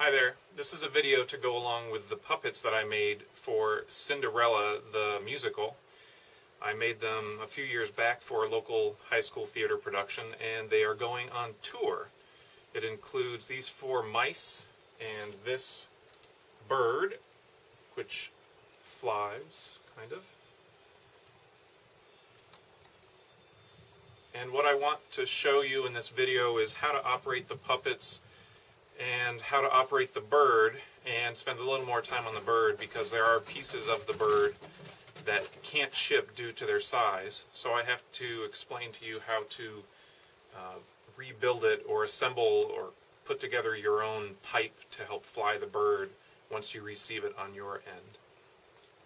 Hi there. This is a video to go along with the puppets that I made for Cinderella, the musical. I made them a few years back for a local high school theater production, and they are going on tour. It includes these 4 mice and this bird, which flies, kind of. And what I want to show you in this video is how to operate the puppets and how to operate the bird, and spend a little more time on the bird because there are pieces of the bird that can't ship due to their size. So I have to explain to you how to rebuild it or assemble or put together your own pipe to help fly the bird once you receive it on your end.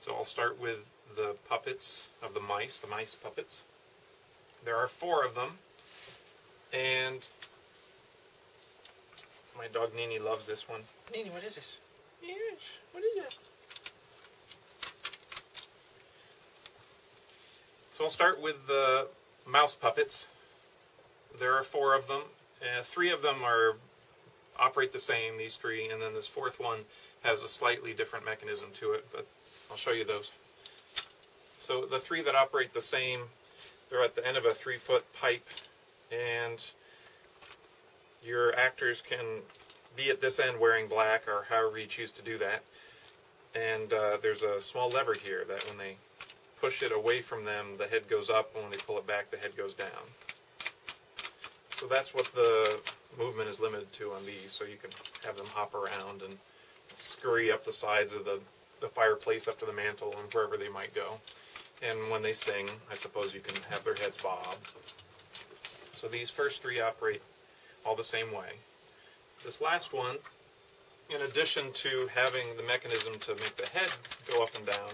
So I'll start with the puppets of the mice puppets. There are 4 of them, and my dog Nini loves this one. Nini, what is this? Yes, what is that? So I'll start with the mouse puppets. There are 4 of them. 3 of them operate the same, these 3, and then this 4th one has a slightly different mechanism to it, but I'll show you those. So the 3 that operate the same, they're at the end of a 3-foot pipe, and your actors can be at this end wearing black or however you choose to do that. And there's a small lever here that when they push it away from them, the head goes up, and when they pull it back, the head goes down. So that's what the movement is limited to on these, so you can have them hop around and scurry up the sides of the fireplace up to the mantle and wherever they might go. And when they sing, I suppose you can have their heads bob. So these first 3 operate all the same way. This last one, in addition to having the mechanism to make the head go up and down,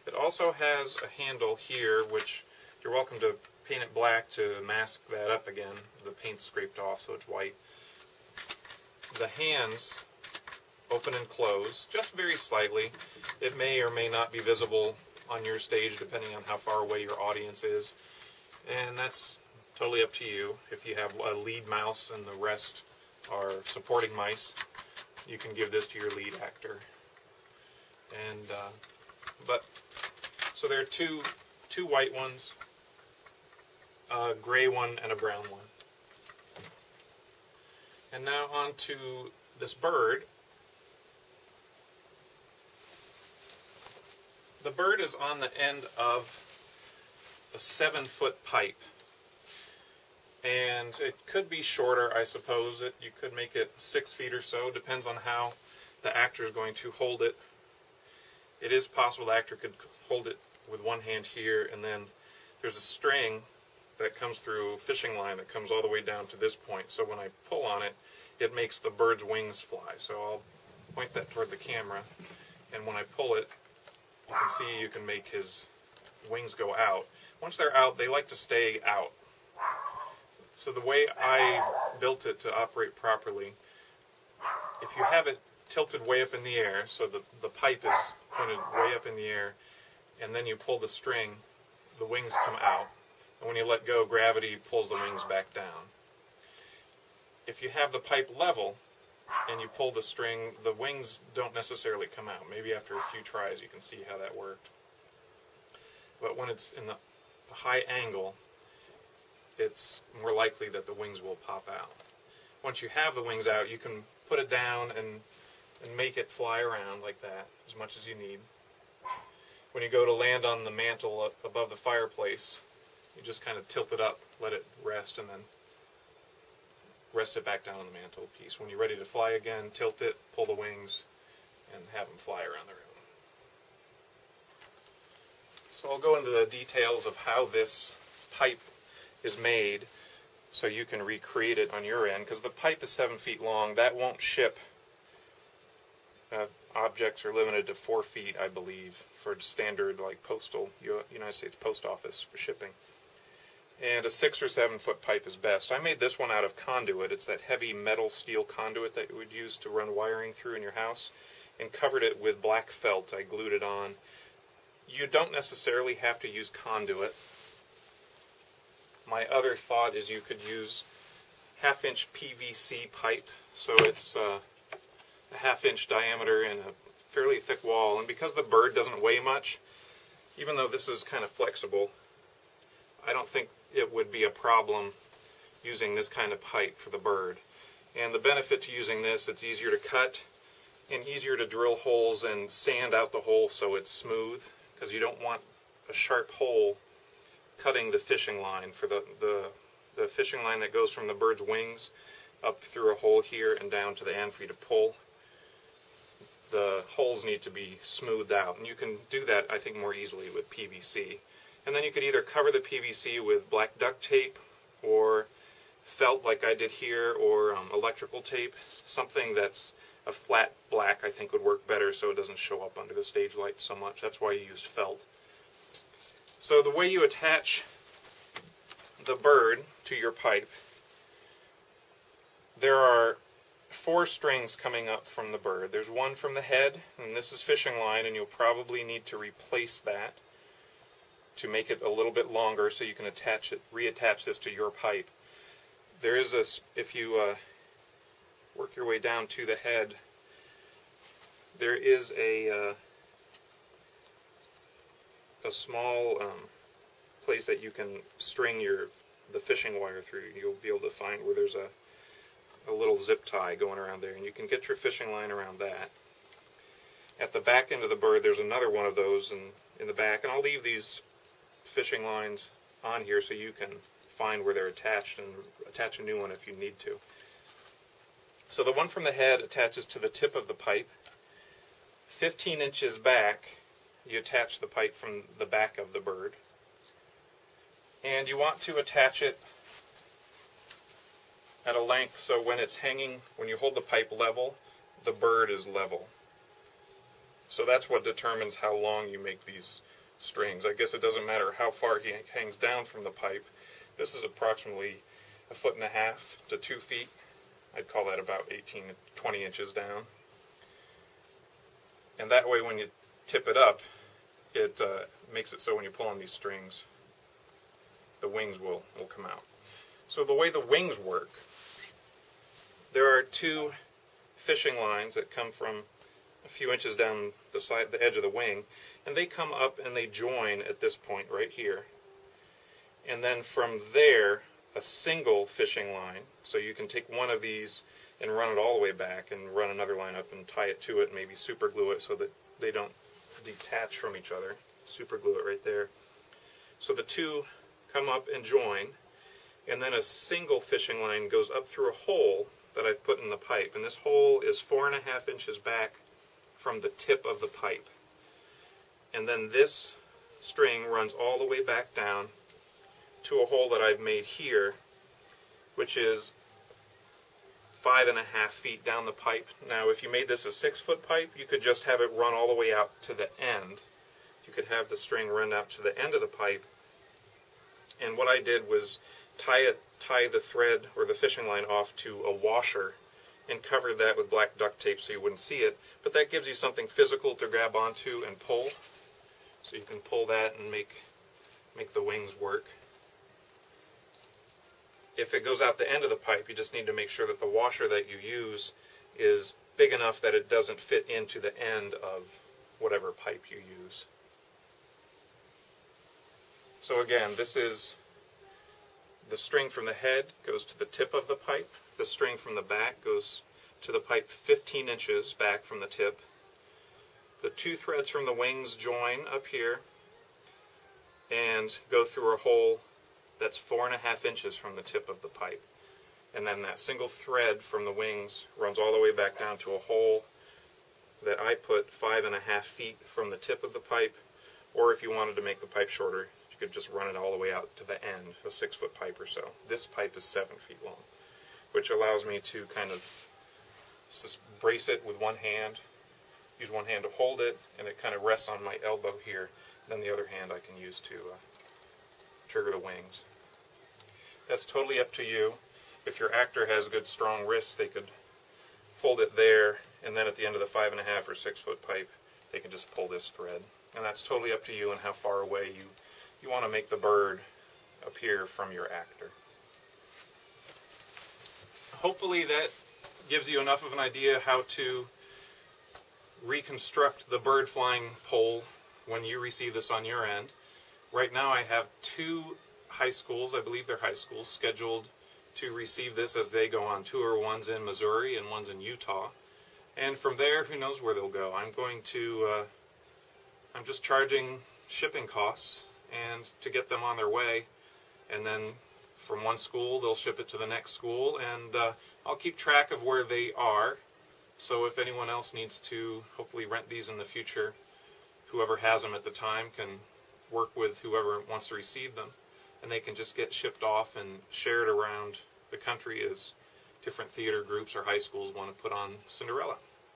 it also has a handle here, which you're welcome to paint it black to mask that up again. The paint's scraped off so it's white. The hands open and close just very slightly. It may or may not be visible on your stage depending on how far away your audience is, and that's totally up to you. If you have a lead mouse and the rest are supporting mice, you can give this to your lead actor. And so there are two white ones, a gray one, and a brown one. And now on to this bird. The bird is on the end of a 7-foot pipe. And it could be shorter, I suppose. You could make it 6 feet or so. Depends on how the actor is going to hold it. It is possible the actor could hold it with one hand here, and then there's a string that comes through a fishing line that comes all the way down to this point. So when I pull on it, it makes the bird's wings fly. So I'll point that toward the camera, and when I pull it, you can see you can make his wings go out. Once they're out, they like to stay out. So the way I built it to operate properly, if you have it tilted way up in the air, so the pipe is pointed way up in the air, and then you pull the string, the wings come out. And when you let go, gravity pulls the wings back down. If you have the pipe level and you pull the string, the wings don't necessarily come out. Maybe after a few tries you can see how that worked. But when it's in the high angle, it's more likely that the wings will pop out. Once you have the wings out, you can put it down and make it fly around like that as much as you need. When you go to land on the mantle up above the fireplace, you just kind of tilt it up, let it rest, and then rest it back down on the mantelpiece. When you're ready to fly again, tilt it, pull the wings, and have them fly around the room. So I'll go into the details of how this pipe is made so you can recreate it on your end, because the pipe is 7 feet long. That won't ship. Objects are limited to 4 feet, I believe, for standard like postal United States Post Office for shipping. And a 6 or 7 foot pipe is best. I made this one out of conduit. It's that heavy metal steel conduit that you would use to run wiring through in your house, and covered it with black felt. I glued it on. You don't necessarily have to use conduit. My other thought is you could use 1/2-inch PVC pipe, so it's a 1/2 inch diameter and a fairly thick wall. And because the bird doesn't weigh much, even though this is kind of flexible, I don't think it would be a problem using this kind of pipe for the bird. And the benefit to using this, it's easier to cut and easier to drill holes and sand out the hole so it's smooth, because you don't want a sharp hole cutting the fishing line for the fishing line that goes from the bird's wings up through a hole here and down to the end for you to pull. The holes need to be smoothed out, and you can do that, I think, more easily with PVC. And then you could either cover the PVC with black duct tape or felt like I did here, or electrical tape. Something that's a flat black I think would work better so it doesn't show up under the stage lights so much. That's why you use felt. So the way you attach the bird to your pipe, there are 4 strings coming up from the bird. There's one from the head, and this is fishing line, and you'll probably need to replace that to make it a little bit longer so you can attach it, reattach this to your pipe. There is a, if you work your way down to the head, there is a small place that you can string the fishing wire through. You'll be able to find where there's a little zip tie going around there, and you can get your fishing line around that. At the back end of the bird, there's another one of those in the back, and I'll leave these fishing lines on here so you can find where they're attached and attach a new one if you need to. So the one from the head attaches to the tip of the pipe. 15 inches back, you attach the pipe from the back of the bird. And you want to attach it at a length so when it's hanging, when you hold the pipe level, the bird is level. So that's what determines how long you make these strings. I guess it doesn't matter how far he hangs down from the pipe. This is approximately 1.5 to 2 feet. I'd call that about 18 to 20 inches down. And that way when you tip it up, it makes it so when you pull on these strings, the wings will come out. So the way the wings work, there are 2 fishing lines that come from a few inches down the edge of the wing, and they come up and they join at this point right here. And then from there, a single fishing line, so you can take one of these and run it all the way back and run another line up and tie it to it, maybe super glue it so that they don't detach from each other. Super glue it right there. So the 2 come up and join, and then a single fishing line goes up through a hole that I've put in the pipe, and this hole is 4.5 inches back from the tip of the pipe. And then this string runs all the way back down to a hole that I've made here, which is 5.5 feet down the pipe. Now, if you made this a 6-foot pipe, you could just have it run all the way out to the end. You could have the string run out to the end of the pipe. And what I did was tie the thread or the fishing line off to a washer and covered that with black duct tape so you wouldn't see it. But that gives you something physical to grab onto and pull. So you can pull that and make the wings work. If it goes out the end of the pipe, you just need to make sure that the washer that you use is big enough that it doesn't fit into the end of whatever pipe you use. So again, this is the string from the head goes to the tip of the pipe. The string from the back goes to the pipe 15 inches back from the tip. The 2 threads from the wings join up here and go through a hole that's 4.5 inches from the tip of the pipe. And then that single thread from the wings runs all the way back down to a hole that I put 5.5 feet from the tip of the pipe. Or if you wanted to make the pipe shorter, you could just run it all the way out to the end, a 6-foot pipe or so. This pipe is 7 feet long, which allows me to kind of just brace it with one hand, use one hand to hold it, and it kind of rests on my elbow here. Then the other hand I can use to trigger the wings. That's totally up to you. If your actor has good strong wrists, they could hold it there, and then at the end of the 5.5 or 6-foot pipe, they can just pull this thread. And that's totally up to you and how far away you want to make the bird appear from your actor. Hopefully that gives you enough of an idea how to reconstruct the bird flying pole when you receive this on your end. Right now I have 2 high schools, I believe they're high schools, scheduled to receive this as they go on tour. One's in Missouri and one's in Utah. And from there, who knows where they'll go. I'm just charging shipping costs and to get them on their way. And then from one school, they'll ship it to the next school. And I'll keep track of where they are. So if anyone else needs to hopefully rent these in the future, whoever has them at the time can work with whoever wants to receive them. And they can just get shipped off and shared around the country as different theater groups or high schools want to put on Cinderella.